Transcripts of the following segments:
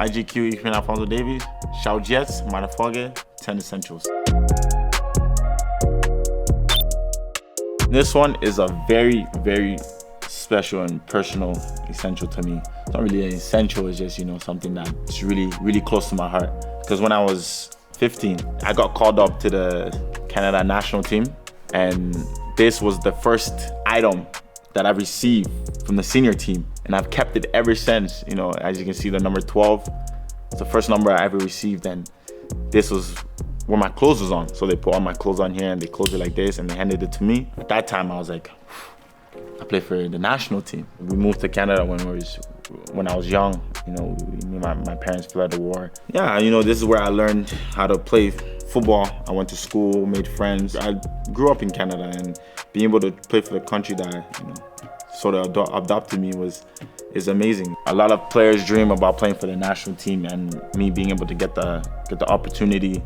IGQ, ich bin Alphonso Davies. Schaut jetzt meine Folge 10 Essentials. This one is a very, very special and personal essential to me. It's not really an essential, it's just, something that's really, really close to my heart. Because when I was 15, I got called up to the Canada national team, and this was the first item that I received from the senior team, and I've kept it ever since. As you can see, the number 12, it's the first number I ever received, and this was where my clothes was on. So they put all my clothes on here and they closed it like this and they handed it to me. At that time I was like, I play for the national team. We moved to Canada when I was young. My parents fled the war. Yeah, this is where I learned how to play football. I went to school, made friends. I grew up in Canada, and being able to play for the country that sort of adopted me is amazing. A lot of players dream about playing for the national team, and me being able to get the opportunity,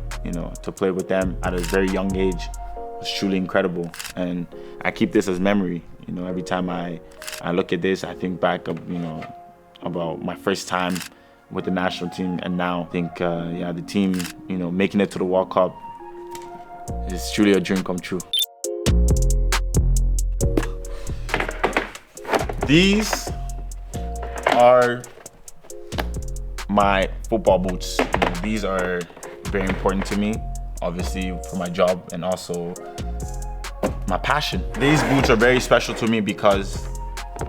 to play with them at a very young age was truly incredible. And I keep this as memory. Every time I look at this, I think back of, about my first time with the national team, and now I think, the team, making it to the World Cup is truly a dream come true. These are my football boots. These are very important to me, obviously for my job and also my passion. These boots are very special to me because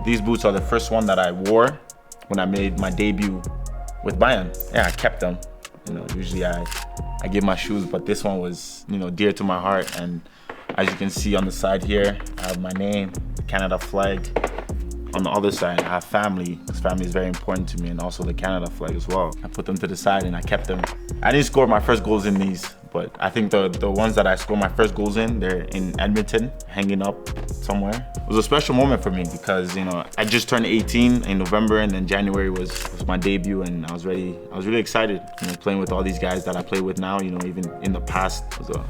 these boots are the first one that I wore when I made my debut with Bayern. Yeah, I kept them. Usually I give my shoes, but this one was, dear to my heart. And as you can see on the side here, I have my name, the Canada flag. On the other side, I have family, because family is very important to me, and also the Canada flag as well. I put them to the side and I kept them. I didn't score my first goals in these, but I think the ones that I scored my first goals in, they're in Edmonton, hanging up somewhere. It was a special moment for me because, I just turned 18 in November, and then January was my debut, and I was really excited, playing with all these guys that I play with now, even in the past. It was a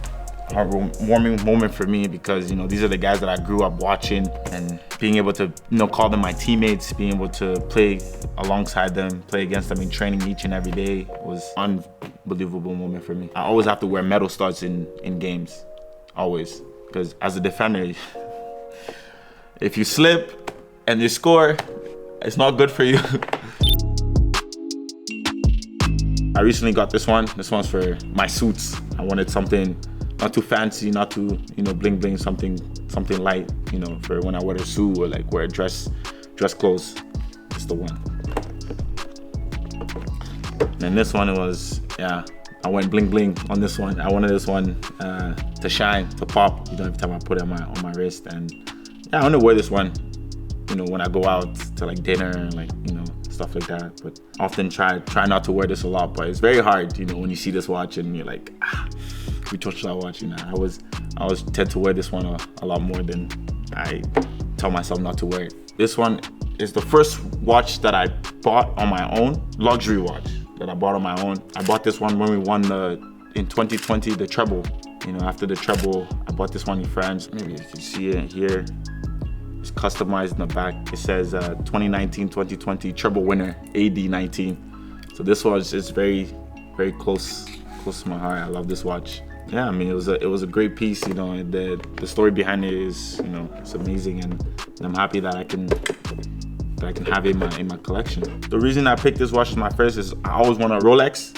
heartwarming moment for me because, these are the guys that I grew up watching, and being able to, call them my teammates, being able to play alongside them, play against them in training each and every day was unbelievable moment for me. I always have to wear medal studs in games, always, because as a defender, if you slip and you score, it's not good for you. I recently got this one. This one's for my suits. I wanted something not too fancy, not too, bling bling, something light, for when I wear a suit or like wear dress clothes. It's the one. And this one was, I went bling bling on this one. I wanted this one to shine, to pop, every time I put it on my wrist. And I want to wear this one, when I go out to like dinner and like, stuff like that. But often try not to wear this a lot, but it's very hard, when you see this watch and you're like, which one should I watch? I always tend to wear this one a lot more than I tell myself not to wear it. This one is the first watch that I bought on my own, luxury watch that I bought on my own. I bought this one when we won in 2020 the treble. After the treble, I bought this one in France. Maybe you can see it here. It's customized in the back. It says 2019-2020 treble winner, AD 19. So this watch is very, very close to my heart. I love this watch. Yeah, it was a great piece. The story behind it is, it's amazing, and I'm happy that I can have it in my collection. The reason I picked this watch as my first is I always wanted a Rolex,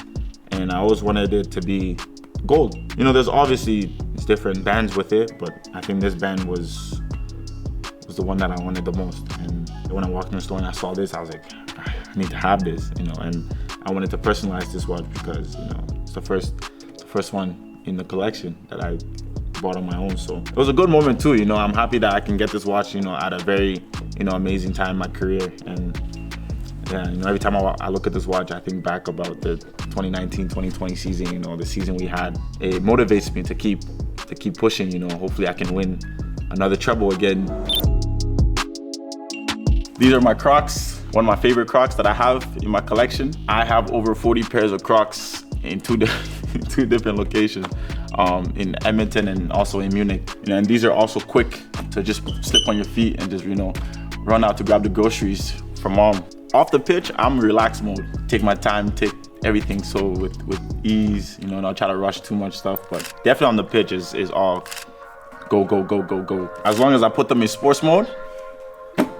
and I always wanted it to be gold. There's obviously different bands with it, but I think this band was the one that I wanted the most. And when I walked in the store and I saw this, I was like, I need to have this, and I wanted to personalize this watch because, it's the first one in the collection that I bought on my own. So it was a good moment too. I'm happy that I can get this watch, at a very, amazing time in my career. And every time I look at this watch, I think back about the 2019-2020 season, the season we had. It motivates me to keep pushing, hopefully I can win another treble again. These are my Crocs, one of my favorite Crocs that I have in my collection. I have over 40 pairs of Crocs in two different locations, in Edmonton and also in Munich. And these are also quick to just slip on your feet and just, run out to grab the groceries for mom. Off the pitch, I'm relaxed mode. Take my time, take everything so with ease, not try to rush too much stuff. But definitely on the pitch is all go, go, go, go, go. As long as I put them in sports mode,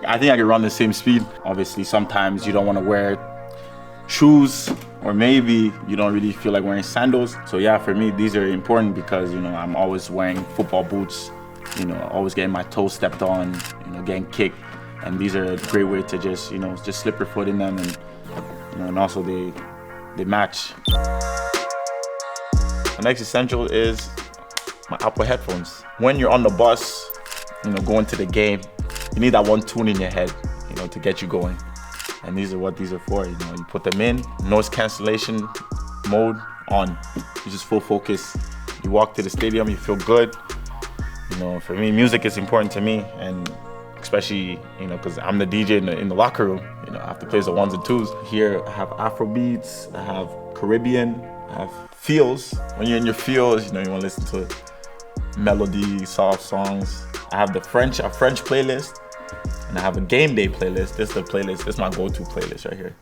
I think I can run the same speed. Obviously, sometimes you don't want to wear shoes, or maybe you don't really feel like wearing sandals. So yeah, for me, these are important because, I'm always wearing football boots, always getting my toes stepped on, getting kicked. And these are a great way to just slip your foot in them, and also they match. The next essential is my Apple headphones. When you're on the bus, going to the game, you need that one tune in your head, to get you going. And these are what these are for. You put them in, noise cancellation mode on. You just full focus. You walk to the stadium, you feel good. For me, music is important to me, and especially, because I'm the DJ in the locker room. I have to play the ones and twos. Here I have Afro beats, I have Caribbean, I have feels. When you're in your feels, you want to listen to melody, soft songs. I have a French playlist, and I have a game day playlist. This is the playlist, this is my go-to playlist right here.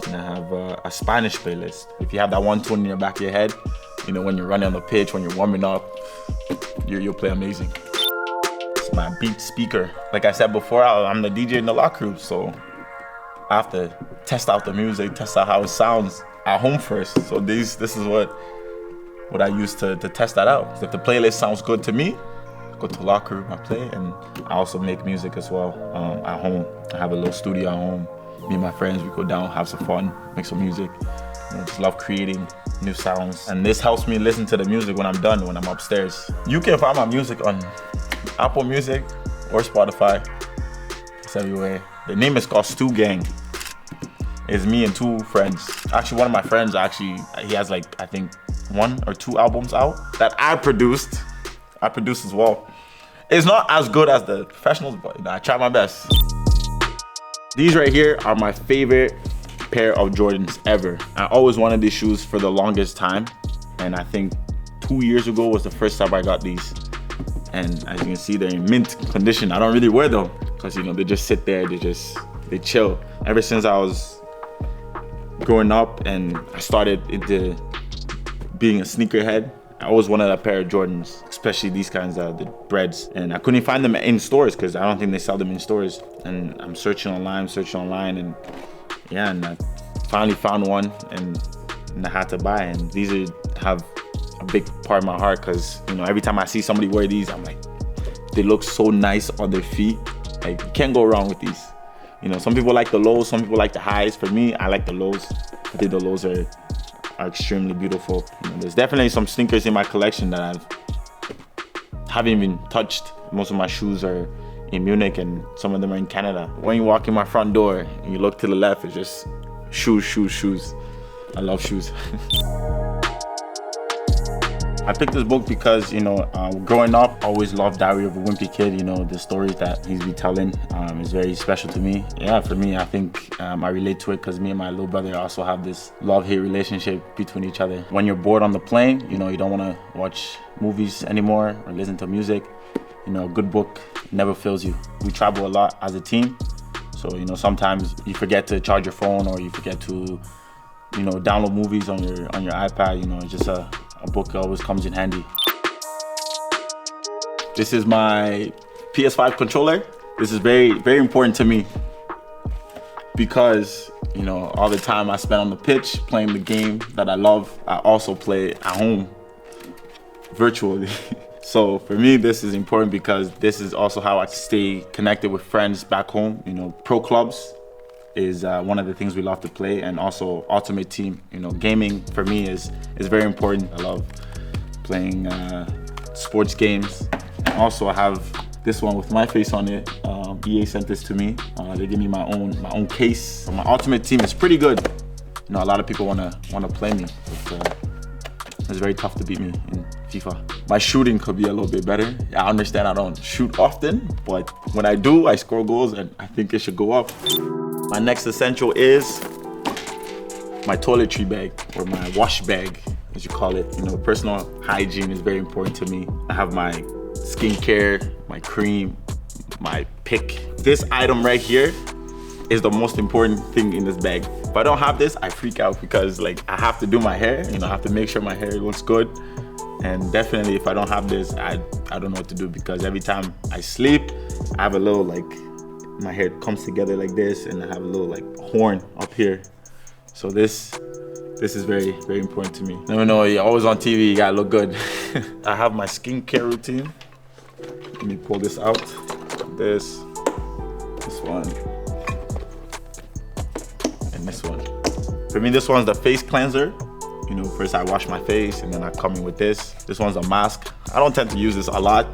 And I have a Spanish playlist. If you have that one tune in your back of your head, when you're running on the pitch, when you're warming up, you'll play amazing. It's my beat speaker. Like I said before, I'm the DJ in the locker room, so I have to test out the music, test out how it sounds at home first. So this is what I use to test that out. So if the playlist sounds good to me, I go to the locker room, I play, and I also make music as well at home. I have a little studio at home. Me and my friends, we go down, have some fun, make some music. Just love creating new sounds. And this helps me listen to the music when I'm done, when I'm upstairs. You can find my music on Apple Music or Spotify. It's everywhere. The name is called Stew Gang. It's me and two friends. Actually, one of my friends, he has I think 1 or 2 albums out that I produced. I produced as well. It's not as good as the professionals, but I try my best. These right here are my favorite pair of Jordans ever. I always wanted these shoes for the longest time, and I think 2 years ago was the first time I got these. And as you can see, they're in mint condition. I don't really wear them because they just sit there, they chill. Ever since I was growing up and I started into being a sneakerhead, I always wanted a pair of Jordans, especially these kinds of the breads. And I couldn't find them in stores because I don't think they sell them in stores. And I'm searching online, and yeah, and I finally found one and I had to buy. And these have a big part of my heart because, every time I see somebody wear these, I'm like, they look so nice on their feet. Like, you can't go wrong with these. Some people like the lows, some people like the highs. For me, I like the lows. I think the lows are extremely beautiful. There's definitely some sneakers in my collection that I haven't even touched. Most of my shoes are in Munich and some of them are in Canada. When you walk in my front door and you look to the left, it's just shoes, shoes, shoes. I love shoes. I picked this book because, growing up, I always loved Diary of a Wimpy Kid. The stories that he's been telling is very special to me. Yeah, for me, I think I relate to it because me and my little brother also have this love-hate relationship between each other. When you're bored on the plane, you don't want to watch movies anymore or listen to music. A good book never fails you. We travel a lot as a team. So, sometimes you forget to charge your phone or you forget to, download movies on your iPad. It's just a book always comes in handy. This is my PS5 controller. This is very, very important to me because, all the time I spend on the pitch playing the game that I love, I also play at home virtually. So for me, this is important because this is also how I stay connected with friends back home. Pro clubs is one of the things we love to play, and also Ultimate Team. Gaming for me is very important. I love playing sports games. And also I have this one with my face on it. EA sent this to me. They give me my own case. So my Ultimate Team is pretty good. A lot of people wanna play me. But, it's very tough to beat me in FIFA. My shooting could be a little bit better. I understand I don't shoot often, but when I do, I score goals, and I think it should go up. My next essential is my toiletry bag, or my wash bag, as you call it. Personal hygiene is very important to me. I have my skincare, my cream, my pick. This item right here is the most important thing in this bag. If I don't have this, I freak out because like I have to do my hair, I have to make sure my hair looks good. And definitely if I don't have this, I don't know what to do, because every time I sleep, I have a little like, my hair comes together like this, and I have a little like horn up here. So this is very, very important to me. Never know, you're always on TV, you gotta look good. I have my skincare routine. Let me pull this out. This one, and this one. For me, this one's the face cleanser. First I wash my face, and then I come in with this. This one's a mask. I don't tend to use this a lot.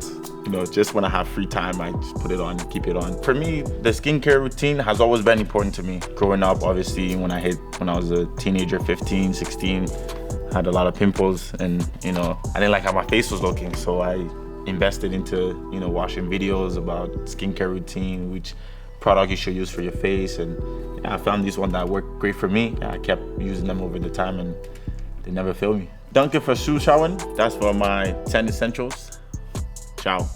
Just when I have free time, I just put it on, keep it on. For me, the skincare routine has always been important to me. Growing up, obviously, when I was a teenager, 15, 16, I had a lot of pimples, and I didn't like how my face was looking, so I invested into, watching videos about skincare routine, which product you should use for your face, and I found these ones that worked great for me. I kept using them over the time, and they never failed me. Danke fürs Zuschauen. That's for my 10 essentials. Ciao.